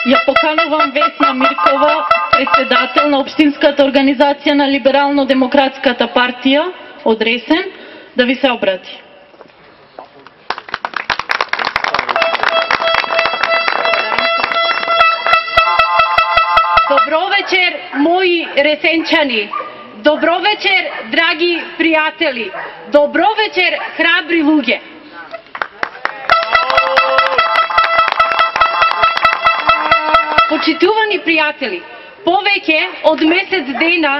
Ја поканувам Весна Миркова, председател на Општинската организација на Либерално-демократската партија од Ресен, да ви се обрати. Добро вечер, мои ресенчани. Добро вечер, драги пријатели. Добро вечер, храбри луѓе. Почитувани пријатели, повеќе од месец дена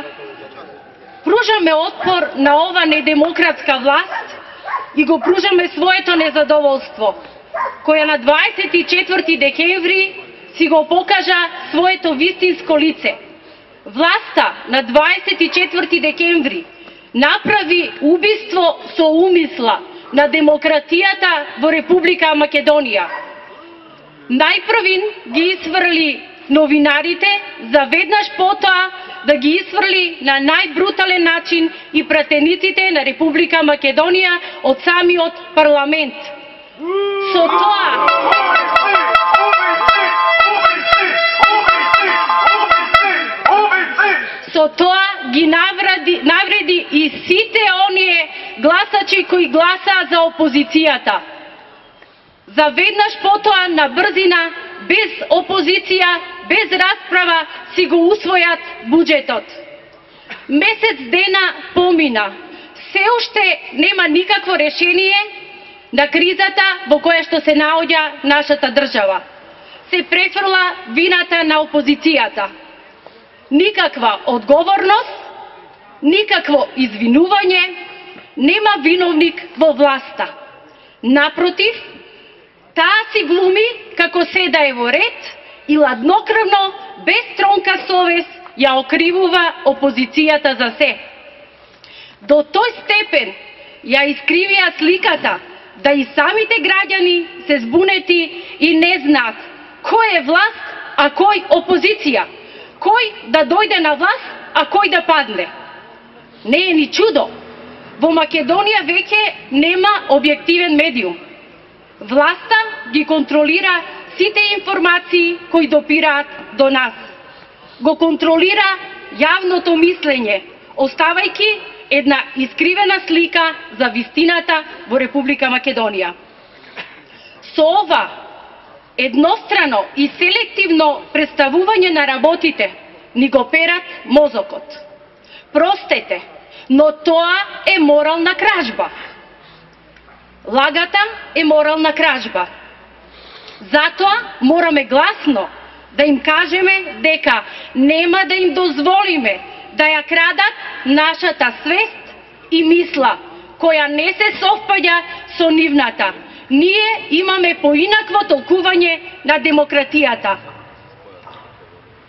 пружаме отпор на ова недемократска власт и го пружаме своето незадоволство, која на 24 декември си го покажа своето вистинско лице. Власта на 24 декември направи убиство со умисла на демократијата во Република Македонија. Најпрвин ги исфрли новинарите, за веднаш потоа да ги исфрли на најбрутален начин и пратениците на Република Македонија од самиот парламент. Со тоа ги навреди и сите оние гласачи кои гласаа за опозицијата. За веднаш потоа на брзина, без опозиција, без расправа, си го усвојат буџетот. Месец дена помина. Се уште нема никакво решение на кризата во која што се наоѓа нашата држава. Се префрла вината на опозицијата. Никаква одговорност, никакво извинување, нема виновник во власта. Напротив, таа си глуми како се да е во ред и ладнокрвно, без тронка совест, ја окривува опозицијата за се. До тој степен ја искривија сликата да и самите граѓани се збунети и не знаат кој е власт, а кој опозиција, кој да дојде на власт, а кој да падне. Не е ни чудо. Во Македонија веќе нема објективен медиум. Власта ги контролира сите информации кои допираат до нас. Го контролира јавното мислење, оставајќи една искривена слика за вистината во Република Македонија. Со ова еднострано и селективно представување на работите ни го перат мозокот. Простете, но тоа е морална кражба. Лагата е морална кражба. Затоа мораме гласно да им кажеме дека нема да им дозволиме да ја крадат нашата свест и мисла, која не се совпаѓа со нивната. Ние имаме поинакво толкување на демократијата.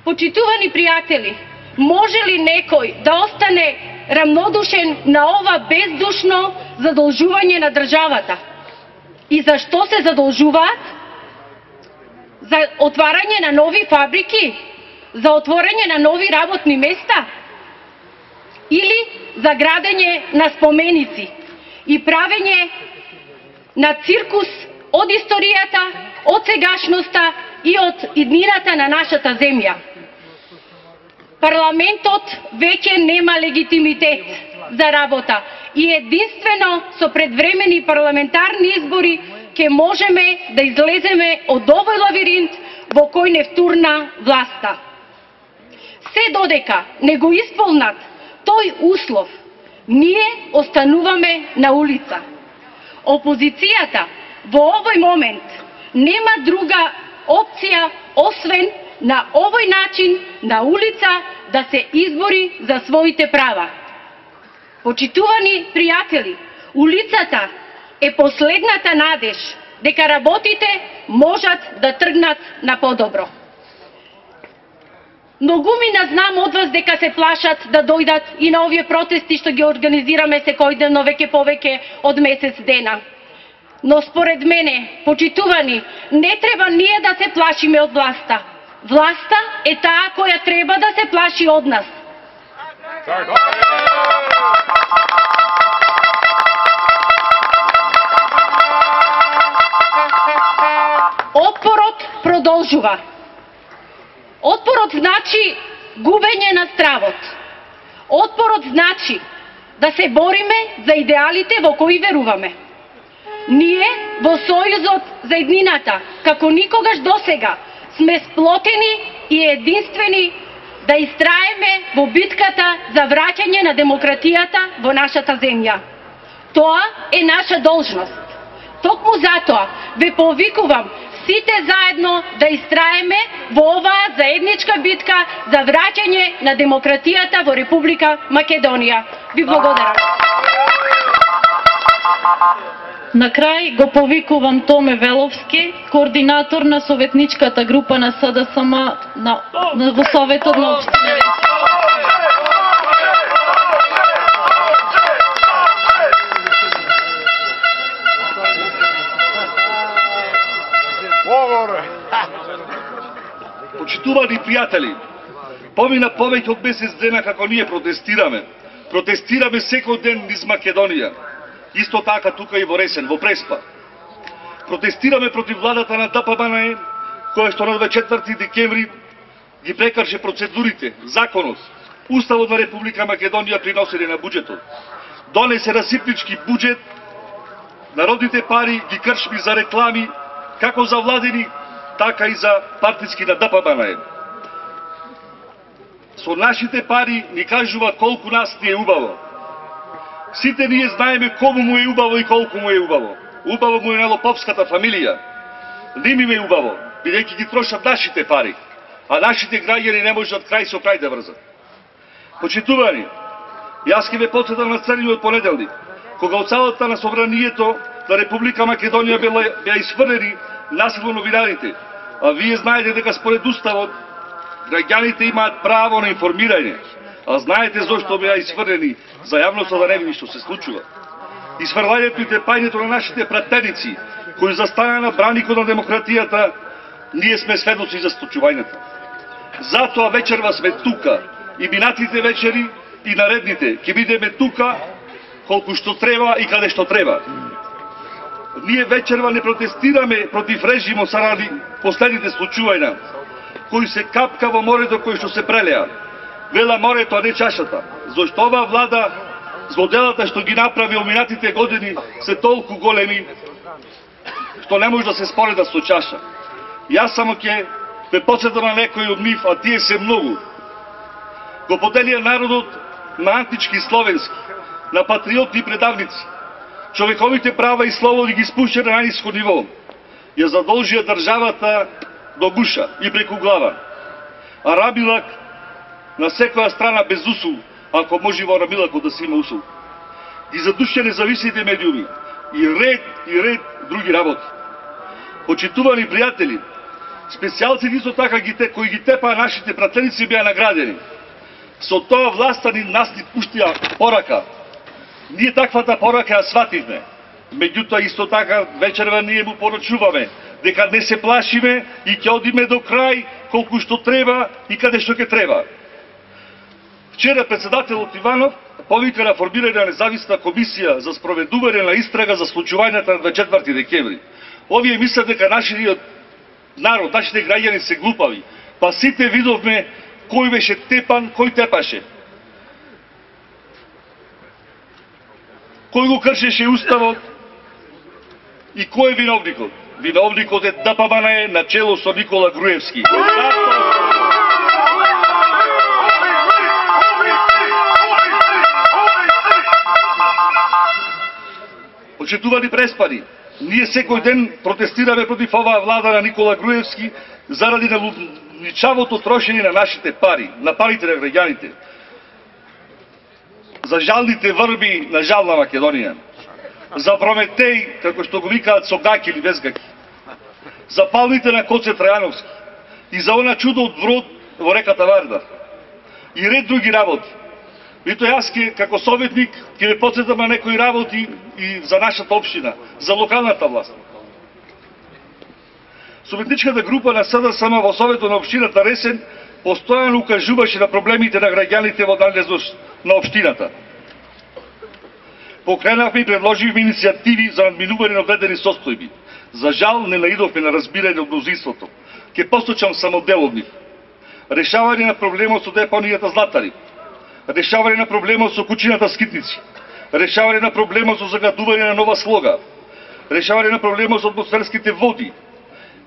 Почитувани пријатели, може ли некој да остане рамнодушен на ова бездушно задолжување на државата? И зашто се задолжуваат? За отварање на нови фабрики? За отворање на нови работни места? Или за градење на споменици и правење на циркус од историјата, од сегашноста и од иднината на нашата земја? Парламентот веќе нема легитимитет за работа и единствено со предвремени парламентарни избори ќе можеме да излеземе од овој лавиринт во кој не втурна власта. Се додека не го исполнат тој услов, ние остануваме на улица. Опозицијата во овој момент нема друга опција освен на овој начин на улица да се избори за своите права. Почитувани пријатели, улицата е последната надеж дека работите можат да тргнат на подобро. Многумина знам од вас дека се плашат да дојдат и на овие протести што ги организираме секојдневно веќе повеќе од месец дена. Но според мене, почитувани, не треба ние да се плашиме од власта. Власта е таа која треба да се плаши од нас. Отпорот продолжува. Отпорот значи губење на стравот. Отпорот значи да се бориме за идеалите во кои веруваме. Ние во Сојузот за еднината, како никогаш досега, сме сплотени и единствени да истраеме во битката за враќање на демократијата во нашата земја. Тоа е наша должност. Токму затоа ве повикувам сите заедно да истраеме во оваа заедничка битка за враќање на демократијата во Република Македонија. Ви благодарам. На крај го повикувам Томе Веловски, координатор на советничката група на СДСМ во Советот на општина Ресен. Почитувани пријатели, помина повеќе од месец дена како ние протестираме. Протестираме секој ден низ Македонија. Исто така тука и во Ресен, во Преспа. Протестираме против владата на ДПМНЕ, која што на 24 декември ги прекрши процедурите, законот, Уставот на Република Македонија при носење на буџетот. Донесе расипнички буџет, народните пари ги кршми за реклами, како за владени, така и за партиски на ДПМНЕ. Со нашите пари ни кажува колку нас ни е убаво. Сите ние знаеме кому му е убаво и колку му е убаво. Убаво му е на лоповската фамилија. Ними ме е убаво, бидејќи ги трошат нашите пари, а нашите граѓани не можат крај со крај да врзат. Почитувани, јас ќе ве потсетам на црниот понеделник, кога од салата на собранието на Република Македонија беа исфрлени насилно новинарите, а вие знаете дека според Уставот граѓаните имаат право на информирање, а знаете зошто беа исфрлени за јавноста да не види што се случува. Исфрлањето и тепањето на нашите пратеници, кои застана на браникот на демократијата, ние сме сведоци за случувањата. Затоа вечерва сме тука, и минатите вечери и наредните ќе бидеме тука колку што треба и каде што треба. Ние вечерва не протестираме против режимот заради последните случувања, кои се капка во морето кој што се прелеа. Вела морето, а не чашата. Зошто оваа влада, злоделата што ги направи во минатите години, се толку големи, што не може да се споредат со чаша. Јас само ќе ве потсетам на некои од нив, а тие се многу. Го поделија народот на антички словенски, на патриотни предавници. Човековите права и слободи ги спушта на најниско ниво. Ја задолжија државата до гуша и преку глава. А Рабилак на секоја страна без усул, ако може во Рабилакот да се има усул. Ги задушија независните медиуми и ред други работи. Почитувани пријатели, специјалците исто така кои ги тепаа нашите пратеници беа наградени. Со тоа власта нас ни пуштија порака. Ние таквата порака ја свативме. Меѓутоа исто така вечерва ние му поручуваме дека не се плашиме и ќе одиме до крај колку што треба и каде што ќе треба. Вчера председателот Иванов повика на формирање на независна комисија за спроведување на истрага за случувањата на 24 декември. Овие мислат дека нашиот народ, нашите граѓани се глупави, па сите видовме кој беше тепан, кој тепаше. Кој го кршеше Уставот и кој е виновникот? Виновникот е ДПМНЕ на чело со Никола Груевски. Почитувани преспани, ние секој ден протестираме против оваа влада на Никола Груевски заради налудничавото трошење на нашите пари, на парите на граѓаните. За жалните врби на жална Македонија. За Прометеј, како што го викаат со гаки или без гаки. За палните на Коце Трајановски. И за она чудо од Врод во реката Вардар. И ред други работи. Вито јас како советник ќе ве потсетам на некои работи и за нашата општина, за локалната власт. Советничката група на СДСМ во Советот на општината Ресен постојано укажуваше на проблемите на граѓаните во надлежност на општината. Покренавме и предложивме иницијативи за надминување на одредени состојби. За жал не наидовме на разбирање од мнозинството. Ќе посочам само дел од нив. решавање на проблемот со депонијата Златари, решавање на проблемот со кучината Скитници, решавање на проблемот со загадување на Нова Слога, решавање на проблемот со атмосферските води,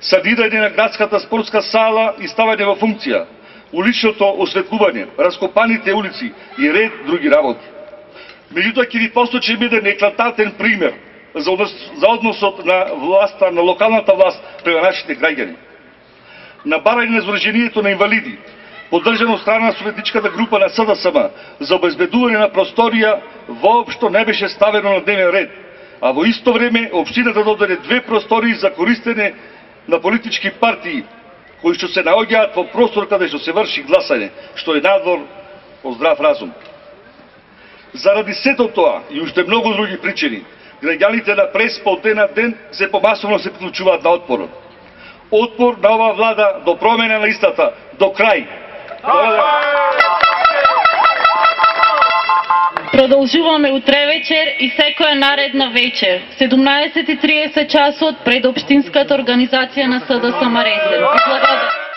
санирање на градската спортска сала и ставање во функција, уличното осветлување, раскопаните улици и ред други работи. Меѓутоа ќе ви посочим еден еклатантен пример за односот на власта, на локалната власт према нашите граѓани. На барање на Сдруженијето на инвалиди, поддржано од страна на советничката група на СДСМ за обезбедување на просторија, воопшто не беше ставено на дневен ред, а во исто време општината додаде 2 простории за користење на политички партии, кои што се наоѓаат во простор каде што се врши гласање, што е надвор од здрав разум. Заради сето тоа и уште многу други причини, граѓаните на Преспа од ден на ден се помасовно се приклучуваат на отпорот. Отпор на оваа влада до промена на истата, до крај. Продолжуваме утре вечер и секоја наредна вечер, 17:30 часот пред Општинската организација на СДСМ Ресен.